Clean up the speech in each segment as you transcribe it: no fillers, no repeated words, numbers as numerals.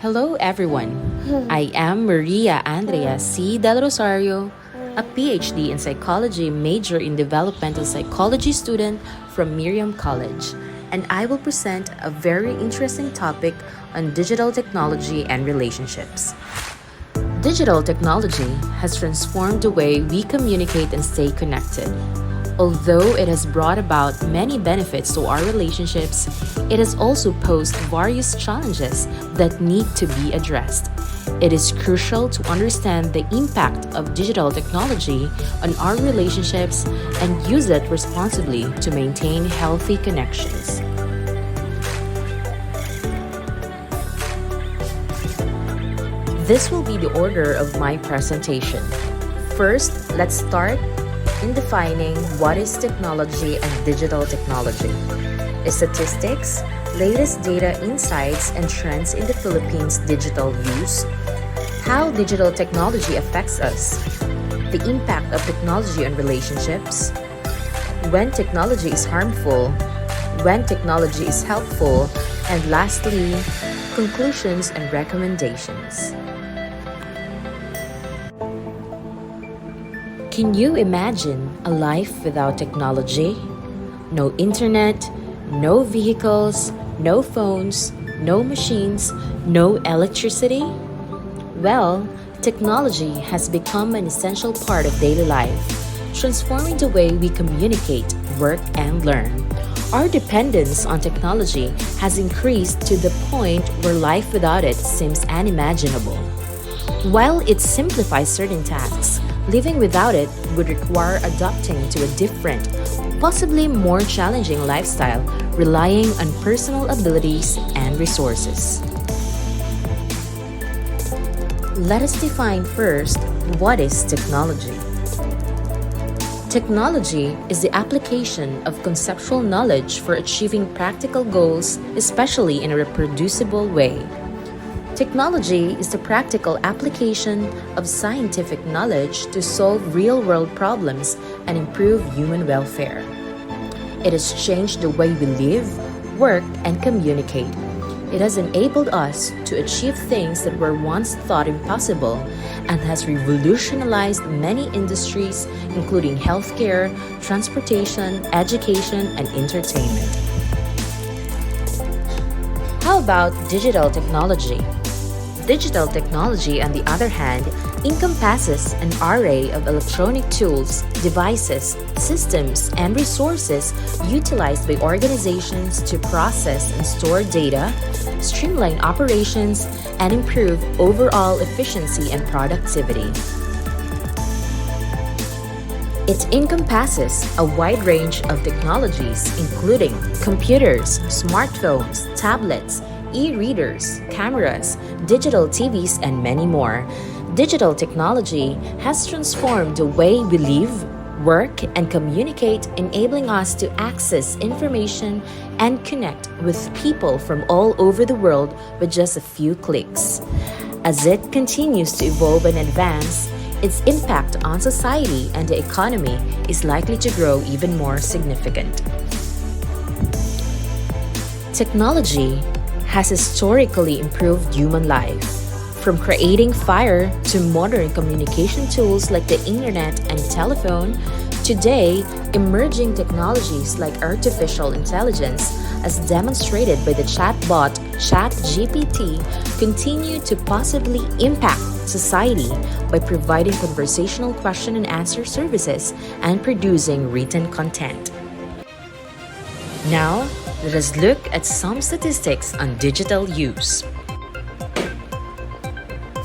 Hello everyone. I am Maria Andrea C. Del Rosario, a PhD in psychology major in developmental psychology student from Miriam College, and I will present a very interesting topic on digital technology and relationships. Digital technology has transformed the way we communicate and stay connected. Although it has brought about many benefits to our relationships, it has also posed various challenges that need to be addressed. It is crucial to understand the impact of digital technology on our relationships and use it responsibly to maintain healthy connections. This will be the order of my presentation. First, let's start in defining what is technology and digital technology. Statistics, latest data insights and trends in the Philippines' digital use, how digital technology affects us, the impact of technology on relationships, when technology is harmful, when technology is helpful, and lastly, conclusions and recommendations. Can you imagine a life without technology? No internet, no vehicles, no phones, no machines, no electricity? Well, technology has become an essential part of daily life, transforming the way we communicate, work, and learn. Our dependence on technology has increased to the point where life without it seems unimaginable. While it simplifies certain tasks, living without it would require adapting to a different, possibly more challenging lifestyle, relying on personal abilities and resources. Let us define first what is technology. Technology is the application of conceptual knowledge for achieving practical goals, especially in a reproducible way. Technology is the practical application of scientific knowledge to solve real-world problems and improve human welfare. It has changed the way we live, work, and communicate. It has enabled us to achieve things that were once thought impossible and has revolutionized many industries, including healthcare, transportation, education, and entertainment. How about digital technology? Digital technology, on the other hand, encompasses an array of electronic tools, devices, systems, and resources utilized by organizations to process and store data, streamline operations, and improve overall efficiency and productivity. It encompasses a wide range of technologies, including computers, smartphones, tablets, e-readers, cameras, digital TVs, and many more. Digital technology has transformed the way we live, work, and communicate, enabling us to access information and connect with people from all over the world with just a few clicks. As it continues to evolve and advance, its impact on society and the economy is likely to grow even more significant. Technology has historically improved human life. From creating fire to modern communication tools like the internet and telephone, today, emerging technologies like artificial intelligence, as demonstrated by the chatbot ChatGPT, continue to possibly impact society by providing conversational question and answer services and producing written content. Now, let us look at some statistics on digital use.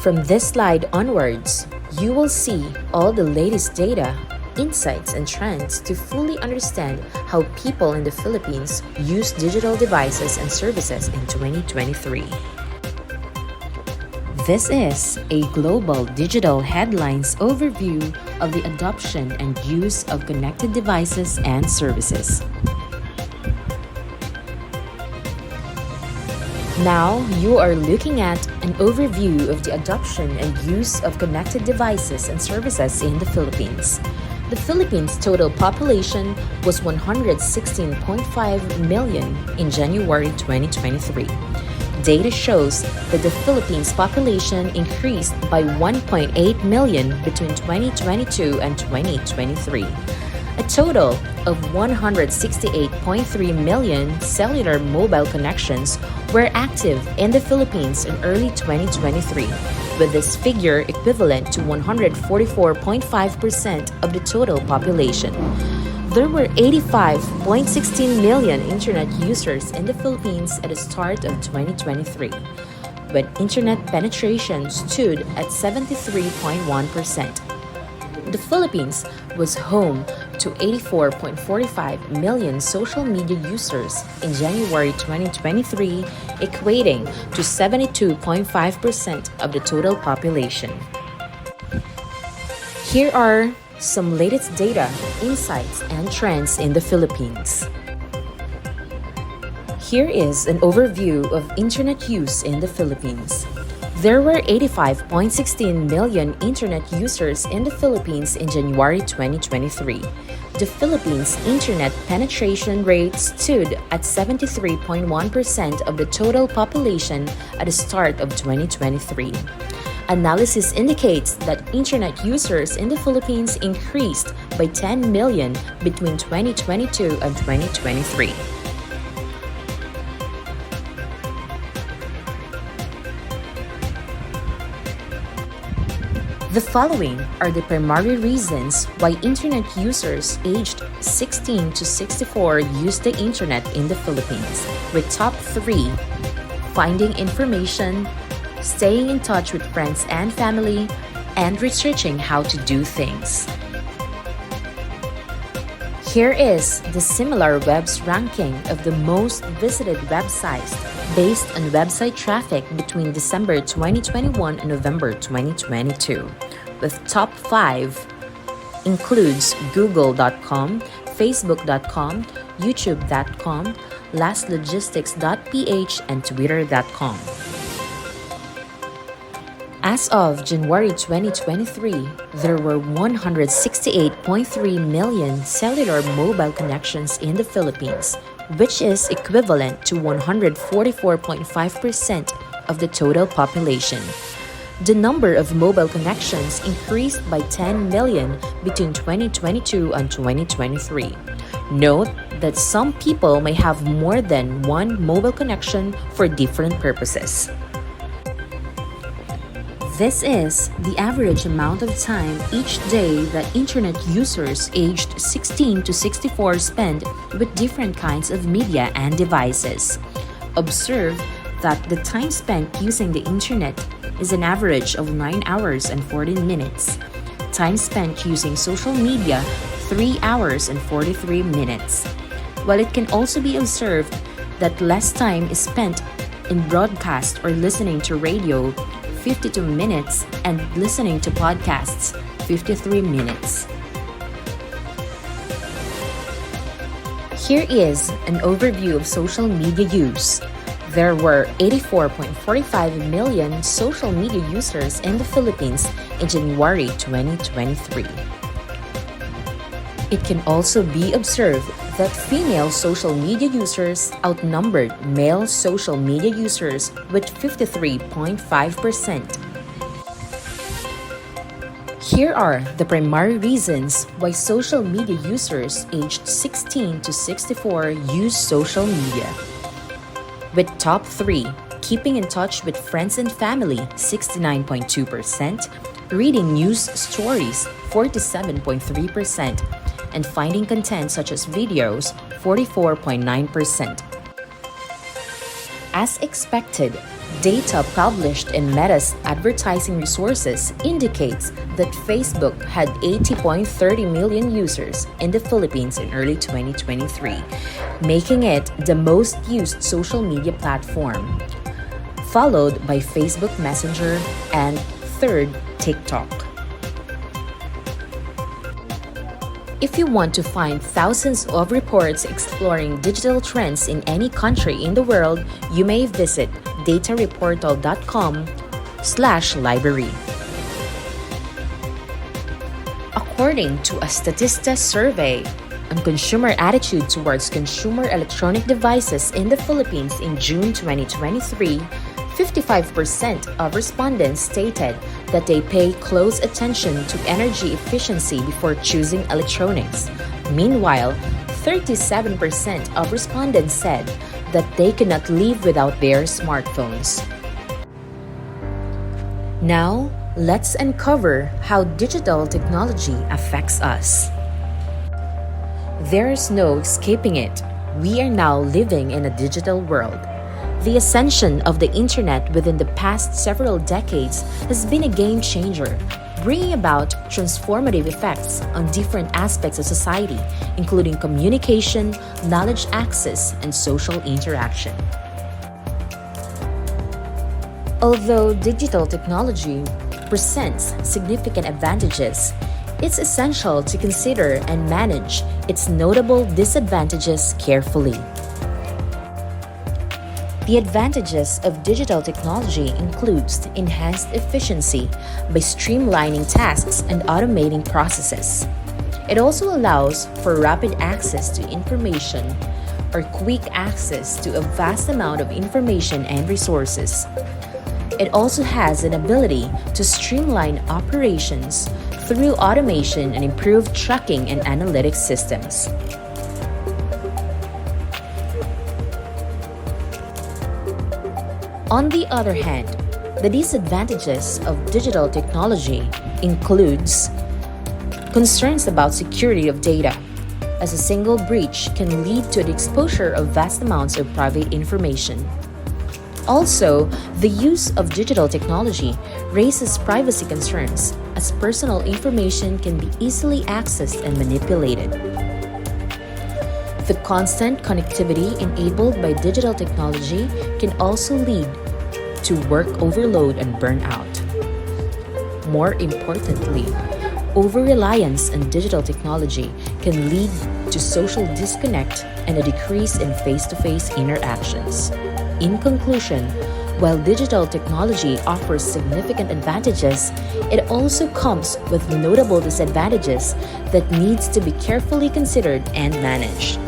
From this slide onwards, you will see all the latest data, insights, and trends to fully understand how people in the Philippines use digital devices and services in 2023. This is a global digital headlines overview of the adoption and use of connected devices and services. Now, you are looking at an overview of the adoption and use of connected devices and services in the Philippines. The Philippines' total population was 116.5 million in January 2023. data shows that the Philippines population increased by 1.8 million between 2022 and 2023. A total of 168.3 million cellular mobile connections were active in the Philippines in early 2023, with this figure equivalent to 144.5% of the total population. There were 85.16 million internet users in the Philippines at the start of 2023, when internet penetration stood at 73.1%. The Philippines was home to 84.45 million social media users in January 2023, equating to 72.5% of the total population. Here are some latest data, insights, and trends in the Philippines. Here is an overview of internet use in the Philippines. There were 85.16 million internet users in the Philippines in January 2023. The Philippines' internet penetration rate stood at 73.1% of the total population at the start of 2023. Analysis indicates that internet users in the Philippines increased by 10 million between 2022 and 2023. The following are the primary reasons why internet users aged 16 to 64 use the internet in the Philippines, with top 3: finding information, staying in touch with friends and family, and researching how to do things. Here is the SimilarWeb's ranking of the most visited websites based on website traffic between December 2021 and November 2022. With top 5 includes google.com, facebook.com, youtube.com, lastlogistics.ph, and twitter.com. As of January 2023, there were 168.3 million cellular mobile connections in the Philippines, which is equivalent to 144.5% of the total population. The number of mobile connections increased by 10 million between 2022 and 2023. Note that some people may have more than one mobile connection for different purposes. This is the average amount of time each day that internet users aged 16 to 64 spend with different kinds of media and devices. Observe that the time spent using the internet is an average of 9 hours and 14 minutes. Time spent using social media, 3 hours and 43 minutes. While it can also be observed that less time is spent in broadcast or listening to radio, 52 minutes, and listening to podcasts, 53 minutes. Here is an overview of social media use. There were 84.45 million social media users in the Philippines in January 2023. It can also be observed that female social media users outnumbered male social media users with 53.5%. Here are the primary reasons why social media users aged 16 to 64 use social media. With top 3: keeping in touch with friends and family, 69.2%, reading news stories, 47.3%, and finding content such as videos, 44.9%. As expected, data published in Meta's advertising resources indicates that Facebook had 80.30 million users in the Philippines in early 2023, making it the most used social media platform, followed by Facebook Messenger and third, TikTok. If you want to find thousands of reports exploring digital trends in any country in the world, you may visit datareportal.com/library. According to a Statista survey, on consumer attitude towards consumer electronic devices in the Philippines in June 2023, 55% of respondents stated that they pay close attention to energy efficiency before choosing electronics. Meanwhile, 37% of respondents said that they cannot live without their smartphones. Now, let's uncover how digital technology affects us. There is no escaping it. We are now living in a digital world. The ascension of the internet within the past several decades has been a game changer, bringing about transformative effects on different aspects of society, including communication, knowledge access, and social interaction. Although digital technology presents significant advantages, it's essential to consider and manage its notable disadvantages carefully. The advantages of digital technology includes enhanced efficiency by streamlining tasks and automating processes. It also allows for rapid access to information or quick access to a vast amount of information and resources. It also has an ability to streamline operations through automation and improved tracking and analytics systems. On the other hand, the disadvantages of digital technology includes concerns about security of data, as a single breach can lead to the exposure of vast amounts of private information. Also, the use of digital technology raises privacy concerns, as personal information can be easily accessed and manipulated. The constant connectivity enabled by digital technology can also lead to work overload and burnout. More importantly, over-reliance on digital technology can lead to social disconnect and a decrease in face-to-face interactions. In conclusion, while digital technology offers significant advantages, it also comes with notable disadvantages that needs to be carefully considered and managed.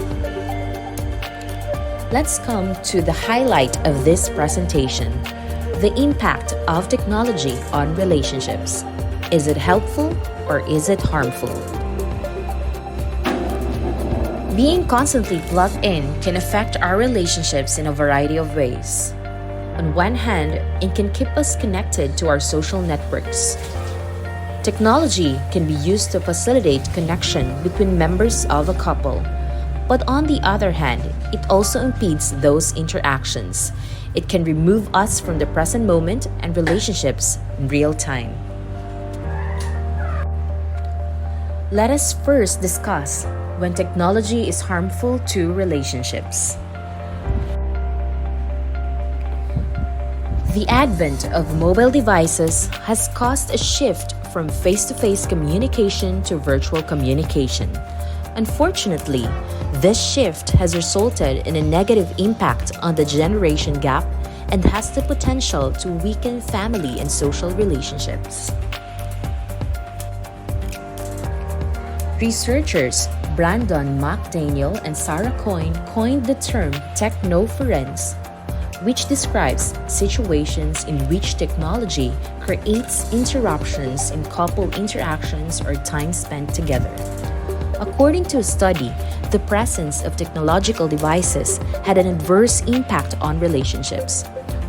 Let's come to the highlight of this presentation: the impact of technology on relationships. Is it helpful or is it harmful? Being constantly plugged in can affect our relationships in a variety of ways. On one hand, it can keep us connected to our social networks. Technology can be used to facilitate connection between members of a couple. But on the other hand, it also impedes those interactions. It can remove us from the present moment and relationships in real time. Let us first discuss when technology is harmful to relationships. The advent of mobile devices has caused a shift from face-to-face communication to virtual communication. Unfortunately, this shift has resulted in a negative impact on the generation gap and has the potential to weaken family and social relationships. Researchers Brandon McDaniel and Sarah Coyne coined the term technoference, which describes situations in which technology creates interruptions in couple interactions or time spent together. According to a study, the presence of technological devices had an adverse impact on relationships.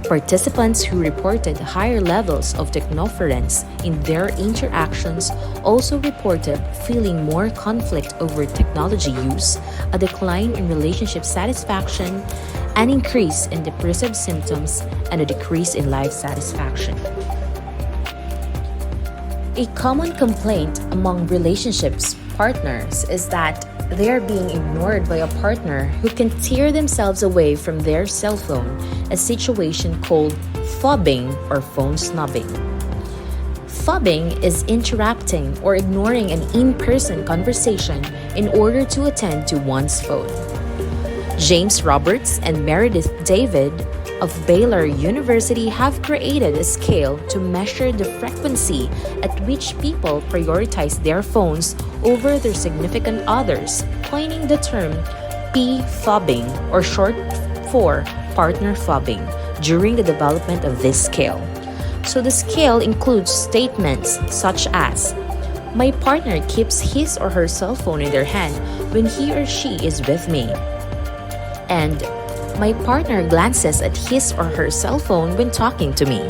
Participants who reported higher levels of technoference in their interactions also reported feeling more conflict over technology use, a decline in relationship satisfaction, an increase in depressive symptoms, and a decrease in life satisfaction. A common complaint among relationships partners is that they are being ignored by a partner who can tear themselves away from their cell phone, a situation called phobbing or phone snubbing. Phobbing is interrupting or ignoring an in-person conversation in order to attend to one's phone. James Roberts and Meredith David of Baylor University have created a scale to measure the frequency at which people prioritize their phones over their significant others, coining the term P-fobbing, or short for partner fobbing, during the development of this scale. So the scale includes statements such as, "My partner keeps his or her cell phone in their hand when he or she is with me," and "My partner glances at his or her cell phone when talking to me."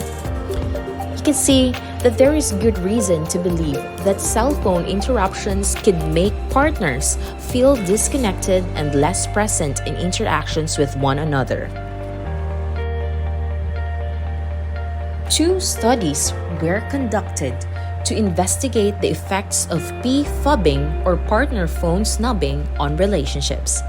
You can see that there is good reason to believe that cell phone interruptions can make partners feel disconnected and less present in interactions with one another. 2 studies were conducted to investigate the effects of P-fobbing, or partner phone snubbing, on relationships.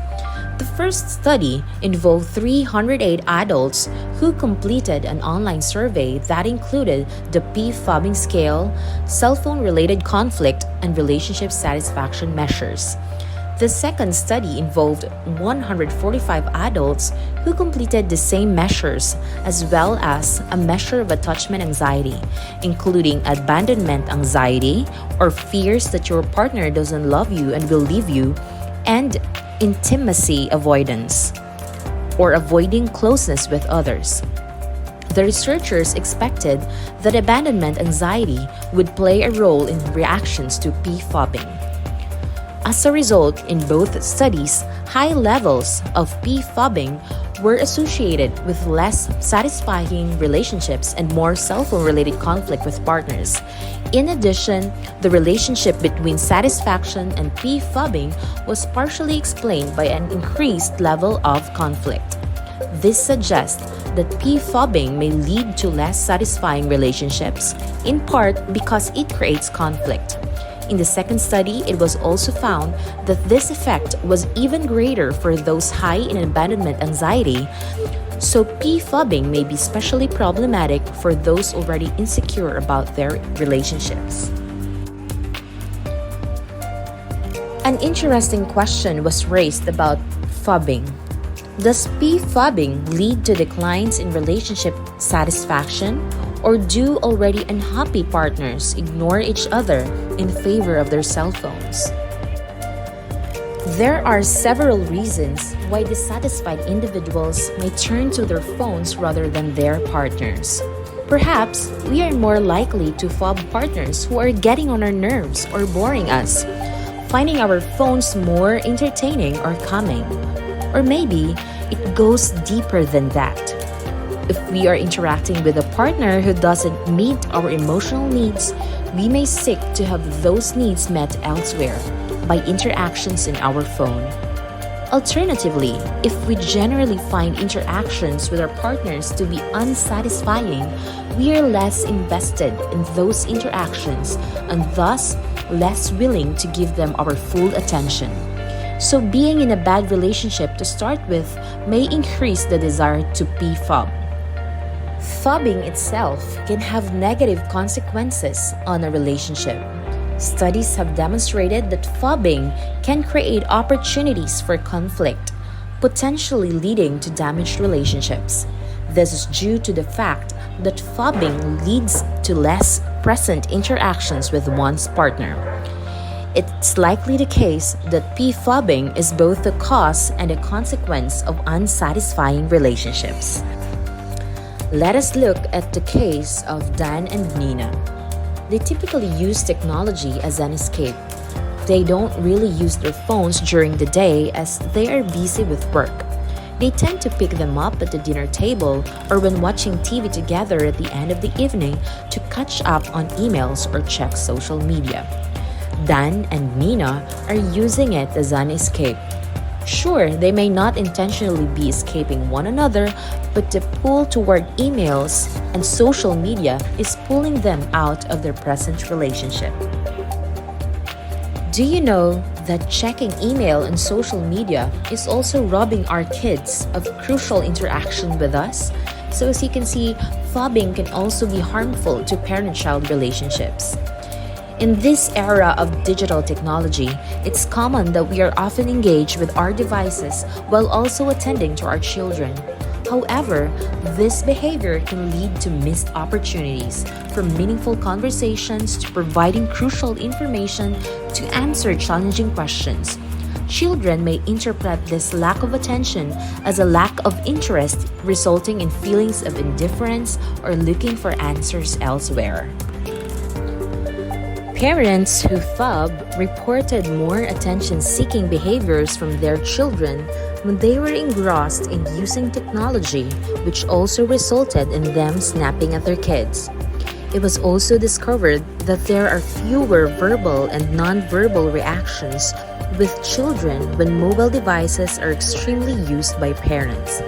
The first study involved 308 adults who completed an online survey that included the P-fobbing scale, cell phone-related conflict, and relationship satisfaction measures. The second study involved 145 adults who completed the same measures, as well as a measure of attachment anxiety, including abandonment anxiety, or fears that your partner doesn't love you and will leave you, and intimacy avoidance, or avoiding closeness with others. The researchers expected that abandonment anxiety would play a role in reactions to P-fobbing. As a result, in both studies, high levels of P-fobbing were associated with less satisfying relationships and more cell phone-related conflict with partners. In addition, the relationship between satisfaction and P-fobbing was partially explained by an increased level of conflict. This suggests that P-fobbing may lead to less satisfying relationships, in part because it creates conflict. In the second study, it was also found that this effect was even greater for those high in abandonment anxiety, so P-fobbing may be especially problematic for those already insecure about their relationships. An interesting question was raised about fobbing. Does P-fobbing lead to declines in relationship satisfaction, or do already unhappy partners ignore each other in favor of their cell phones? There are several reasons why dissatisfied individuals may turn to their phones rather than their partners. Perhaps we are more likely to fob partners who are getting on our nerves or boring us, finding our phones more entertaining or calming. Or maybe it goes deeper than that. If we are interacting with a partner who doesn't meet our emotional needs, we may seek to have those needs met elsewhere by interactions in our phone. Alternatively, if we generally find interactions with our partners to be unsatisfying, we are less invested in those interactions and thus less willing to give them our full attention. So being in a bad relationship to start with may increase the desire to P-fob. Fobbing itself can have negative consequences on a relationship. Studies have demonstrated that fobbing can create opportunities for conflict, potentially leading to damaged relationships. This is due to the fact that fobbing leads to less present interactions with one's partner. It's likely the case that P-fobbing is both the cause and a consequence of unsatisfying relationships. Let us look at the case of Dan and Nina. They typically use technology as an escape. They don't really use their phones during the day as they are busy with work. They tend to pick them up at the dinner table or when watching TV together at the end of the evening to catch up on emails or check social media. Dan and Nina are using it as an escape. Sure, they may not intentionally be escaping one another, but the pull toward emails and social media is pulling them out of their present relationship. Do you know that checking email and social media is also robbing our kids of crucial interaction with us? So as you can see, fobbing can also be harmful to parent-child relationships. In this era of digital technology, it's common that we are often engaged with our devices while also attending to our children. However, this behavior can lead to missed opportunities, from meaningful conversations to providing crucial information to answer challenging questions. Children may interpret this lack of attention as a lack of interest, resulting in feelings of indifference or looking for answers elsewhere. Parents who fob reported more attention-seeking behaviors from their children when they were engrossed in using technology, which also resulted in them snapping at their kids. It was also discovered that there are fewer verbal and non-verbal reactions with children when mobile devices are extremely used by parents.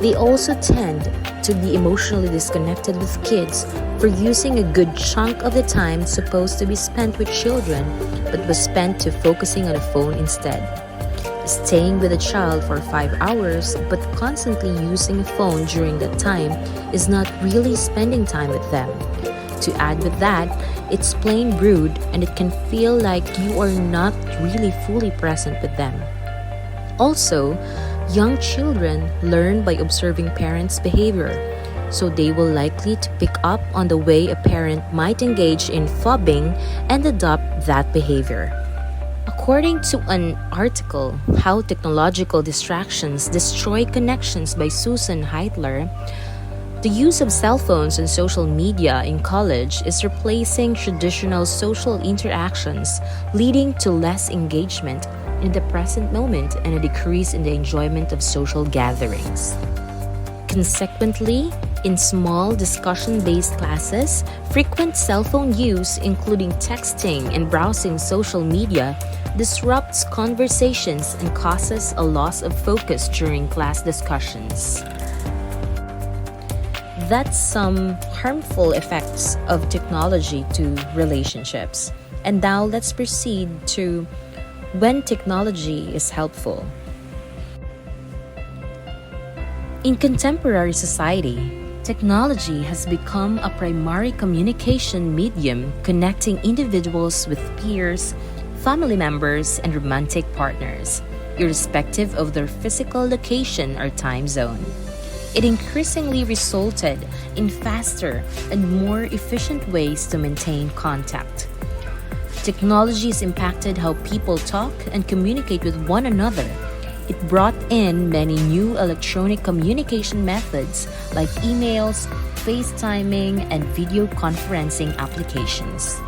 They also tend to be emotionally disconnected with kids for using a good chunk of the time supposed to be spent with children but was spent to focusing on a phone instead. Staying with a child for 5 hours but constantly using a phone during that time is not really spending time with them. To add with that, it's plain rude and it can feel like you are not really fully present with them. Also, young children learn by observing parents' behavior, so they will likely to pick up on the way a parent might engage in fobbing and adopt that behavior. According to an article, How Technological Distractions Destroy Connections by Susan Heitler, the use of cell phones and social media in college is replacing traditional social interactions, leading to less engagement in the present moment and a decrease in the enjoyment of social gatherings. Consequently, in small discussion-based classes, frequent cell phone use, including texting and browsing social media, disrupts conversations and causes a loss of focus during class discussions. That's some harmful effects of technology to relationships. And now let's proceed to when technology is helpful. In contemporary society, technology has become a primary communication medium connecting individuals with peers, family members, and romantic partners, irrespective of their physical location or time zone. It increasingly resulted in faster and more efficient ways to maintain contact. Technology has impacted how people talk and communicate with one another. It brought in many new electronic communication methods like emails, FaceTiming, and video conferencing applications.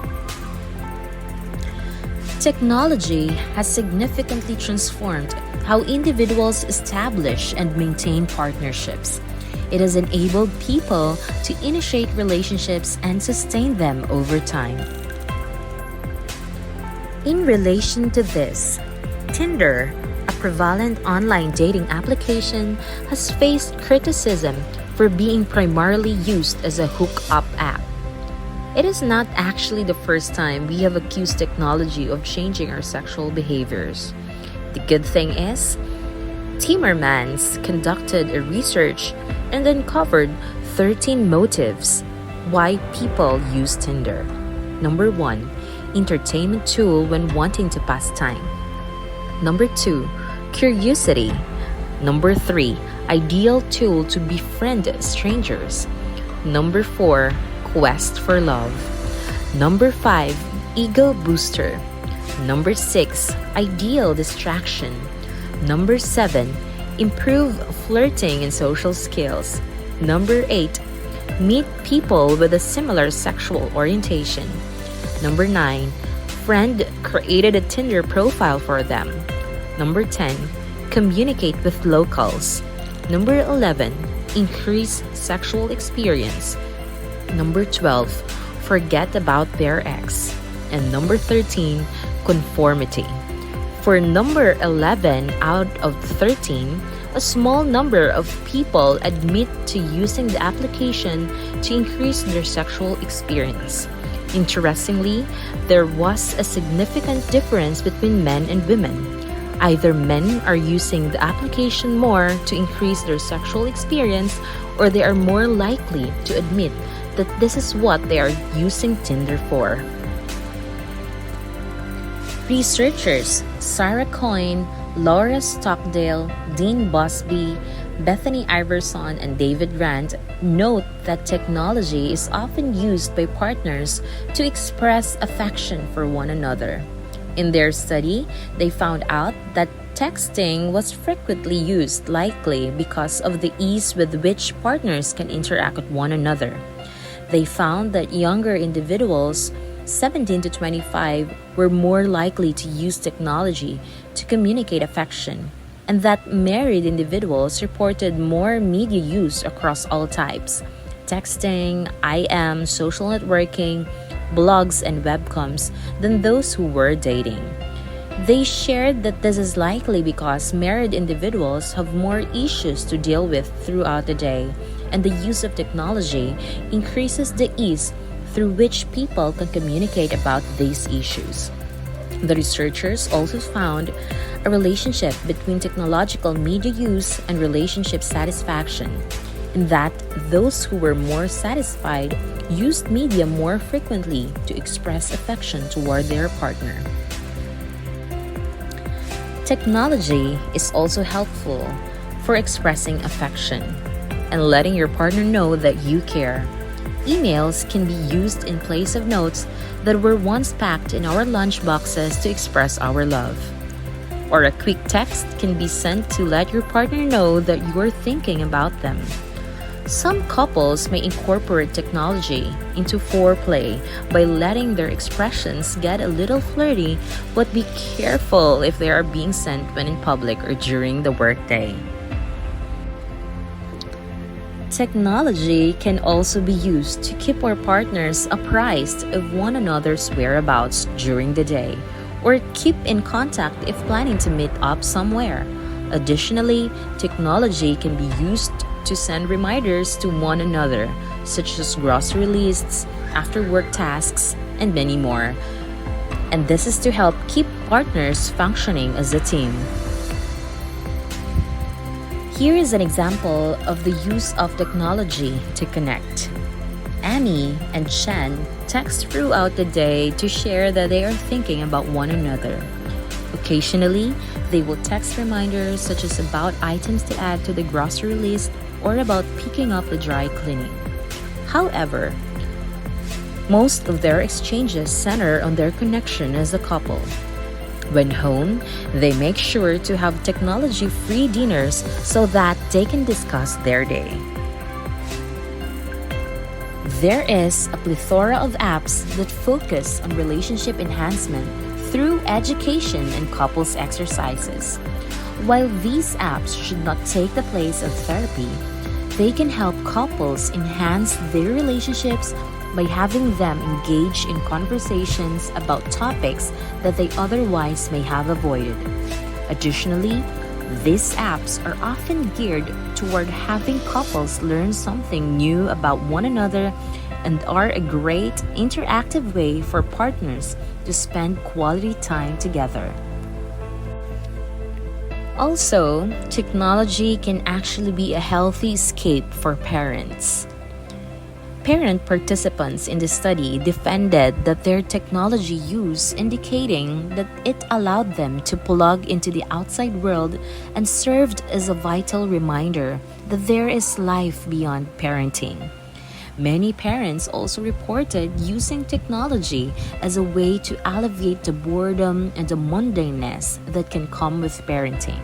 Technology has significantly transformed how individuals establish and maintain partnerships. It has enabled people to initiate relationships and sustain them over time. In relation to this, Tinder, a prevalent online dating application, has faced criticism for being primarily used as a hookup app. It is not actually the first time we have accused technology of changing our sexual behaviors. The good thing is, Timmermans conducted a research and uncovered 13 motives why people use Tinder. Number 1, entertainment tool when wanting to pass time. Number 2, curiosity. Number 3, ideal tool to befriend strangers. Number 4, quest for love. Number 5, ego booster. Number 6, ideal distraction. Number 7, improve flirting and social skills. Number 8, meet people with a similar sexual orientation. Number 9, friend created a Tinder profile for them. Number 10, communicate with locals. Number 11, increase sexual experience. Number 12, forget about their ex. And number 13, conformity. For number 11 out of 13, a small number of people admit to using the application to increase their sexual experience. Interestingly, there was a significant difference between men and women. Either men are using the application more to increase their sexual experience, or they are more likely to admit that this is what they are using Tinder for. Researchers Sarah Coyne, Laura Stockdale, Dean Busby, Bethany Iverson and David Rand note that technology is often used by partners to express affection for one another. In their study, they found out that texting was frequently used, likely because of the ease with which partners can interact with one another. They found that younger individuals, 17 to 25, were more likely to use technology to communicate affection, and that married individuals reported more media use across all types: texting, IM, social networking, blogs, and webcams than those who were dating. They shared that this is likely because married individuals have more issues to deal with throughout the day, and the use of technology increases the ease through which people can communicate about these issues. The researchers also found a relationship between technological media use and relationship satisfaction, in that those who were more satisfied used media more frequently to express affection toward their partner. Technology is also helpful for expressing affection and letting your partner know that you care. Emails can be used in place of notes that were once packed in our lunch boxes to express our love. Or a quick text can be sent to let your partner know that you're thinking about them. Some couples may incorporate technology into foreplay by letting their expressions get a little flirty, but be careful if they are being sent when in public or during the workday. Technology can also be used to keep our partners apprised of one another's whereabouts during the day, or keep in contact if planning to meet up somewhere. Additionally, technology can be used to send reminders to one another, such as grocery lists, after-work tasks, and many more. And this is to help keep partners functioning as a team. Here is an example of the use of technology to connect. Amy and Chen text throughout the day to share that they are thinking about one another. Occasionally, they will text reminders such as about items to add to the grocery list or about picking up the dry cleaning. However, most of their exchanges center on their connection as a couple. When home, they make sure to have technology-free dinners so that they can discuss their day. There is a plethora of apps that focus on relationship enhancement through education and couples exercises. While these apps should not take the place of therapy, they can help couples enhance their relationships by having them engage in conversations about topics that they otherwise may have avoided. Additionally, these apps are often geared toward having couples learn something new about one another and are a great interactive way for partners to spend quality time together. Also, technology can actually be a healthy escape for parents. Parent participants in the study defended that their technology use indicating that it allowed them to plug into the outside world and served as a vital reminder that there is life beyond parenting. Many parents also reported using technology as a way to alleviate the boredom and the mundaneness that can come with parenting.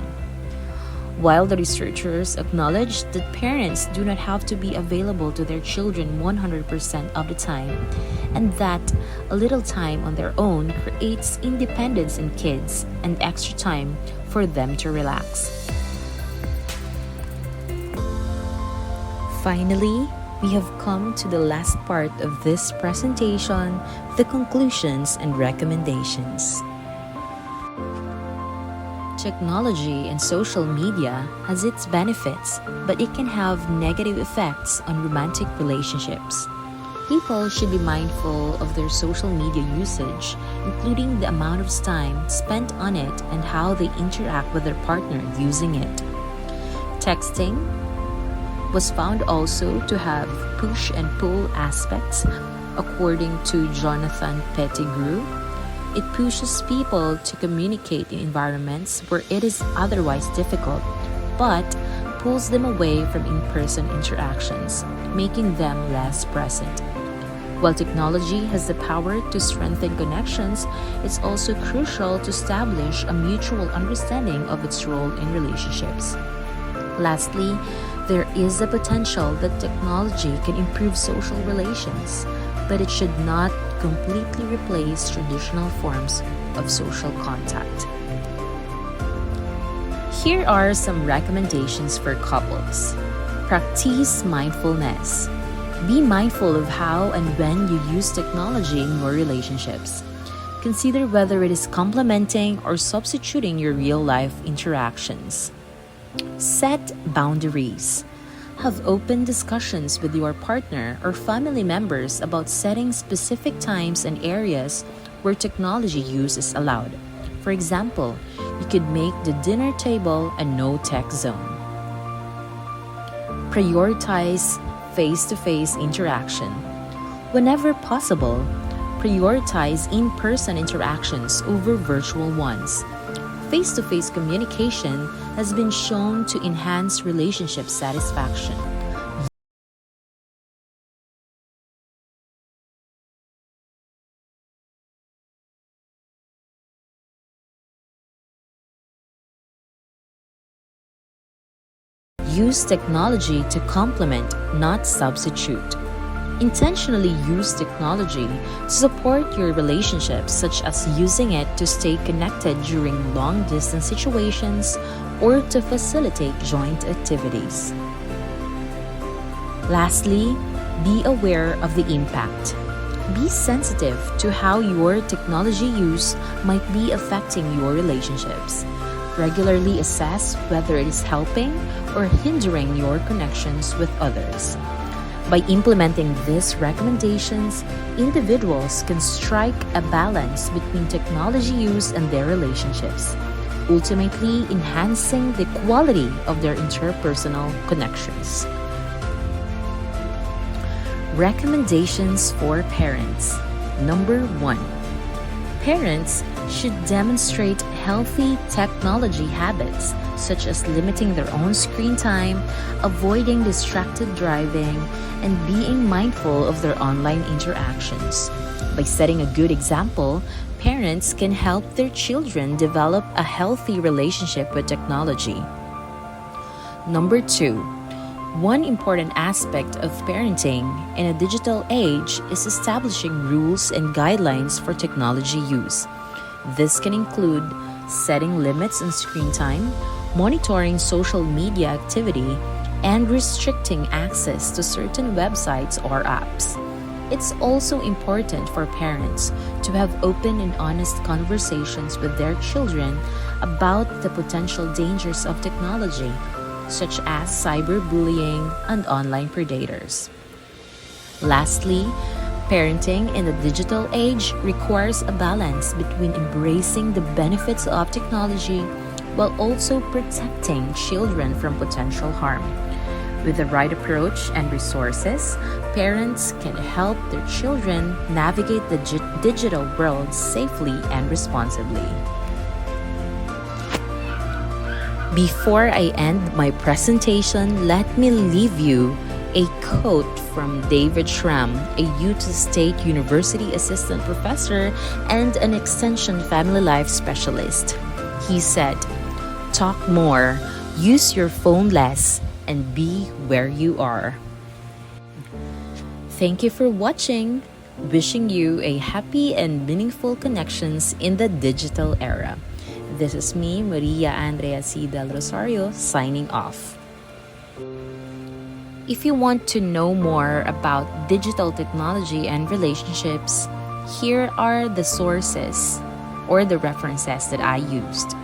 While the researchers acknowledged that parents do not have to be available to their children 100% of the time, and that a little time on their own creates independence in kids and extra time for them to relax. Finally, we have come to the last part of this presentation, the conclusions and recommendations. Technology and social media has its benefits, but it can have negative effects on romantic relationships. People should be mindful of their social media usage, including the amount of time spent on it and how they interact with their partner using it. Texting was found also to have push and pull aspects, according to Jonathan Pettigrew. It pushes people to communicate in environments where it is otherwise difficult, but pulls them away from in-person interactions, making them less present. While technology has the power to strengthen connections, it's also crucial to establish a mutual understanding of its role in relationships. Lastly, there is the potential that technology can improve social relations, but it should not completely replace traditional forms of social contact. Here are some recommendations for couples. Practice mindfulness. Be mindful of how and when you use technology in your relationships. Consider whether it is complementing or substituting your real-life interactions. Set boundaries. Have open discussions with your partner or family members about setting specific times and areas where technology use is allowed. For example, you could make the dinner table a no-tech zone. Prioritize face-to-face interaction. Whenever possible, prioritize in-person interactions over virtual ones. Face-to-face communication has been shown to enhance relationship satisfaction. Use technology to complement, not substitute. Intentionally use technology to support your relationships, such as using it to stay connected during long-distance situations or to facilitate joint activities. Lastly, be aware of the impact. Be sensitive to how your technology use might be affecting your relationships. Regularly assess whether it is helping or hindering your connections with others. By implementing these recommendations, individuals can strike a balance between technology use and their relationships, ultimately enhancing the quality of their interpersonal connections. Recommendations for parents. Number 1. Parents should demonstrate healthy technology habits, such as limiting their own screen time, avoiding distracted driving, and being mindful of their online interactions. By setting a good example, parents can help their children develop a healthy relationship with technology. Number 2. One important aspect of parenting in a digital age is establishing rules and guidelines for technology use. This can include setting limits on screen time, monitoring social media activity, and restricting access to certain websites or apps. It's also important for parents to have open and honest conversations with their children about the potential dangers of technology, such as cyberbullying and online predators. Lastly, parenting in the digital age requires a balance between embracing the benefits of technology while also protecting children from potential harm. With the right approach and resources, parents can help their children navigate the digital world safely and responsibly. Before I end my presentation, let me leave you a quote from David Schramm, a Utah State University assistant professor and an extension family life specialist. He said, "Talk more, use your phone less, and be where you are." Thank you for watching. Wishing you a happy and meaningful connections in the digital era. This is me, Maria Andrea C. Del Rosario, signing off. If you want to know more about digital technology and relationships, here are the sources or the references that I used.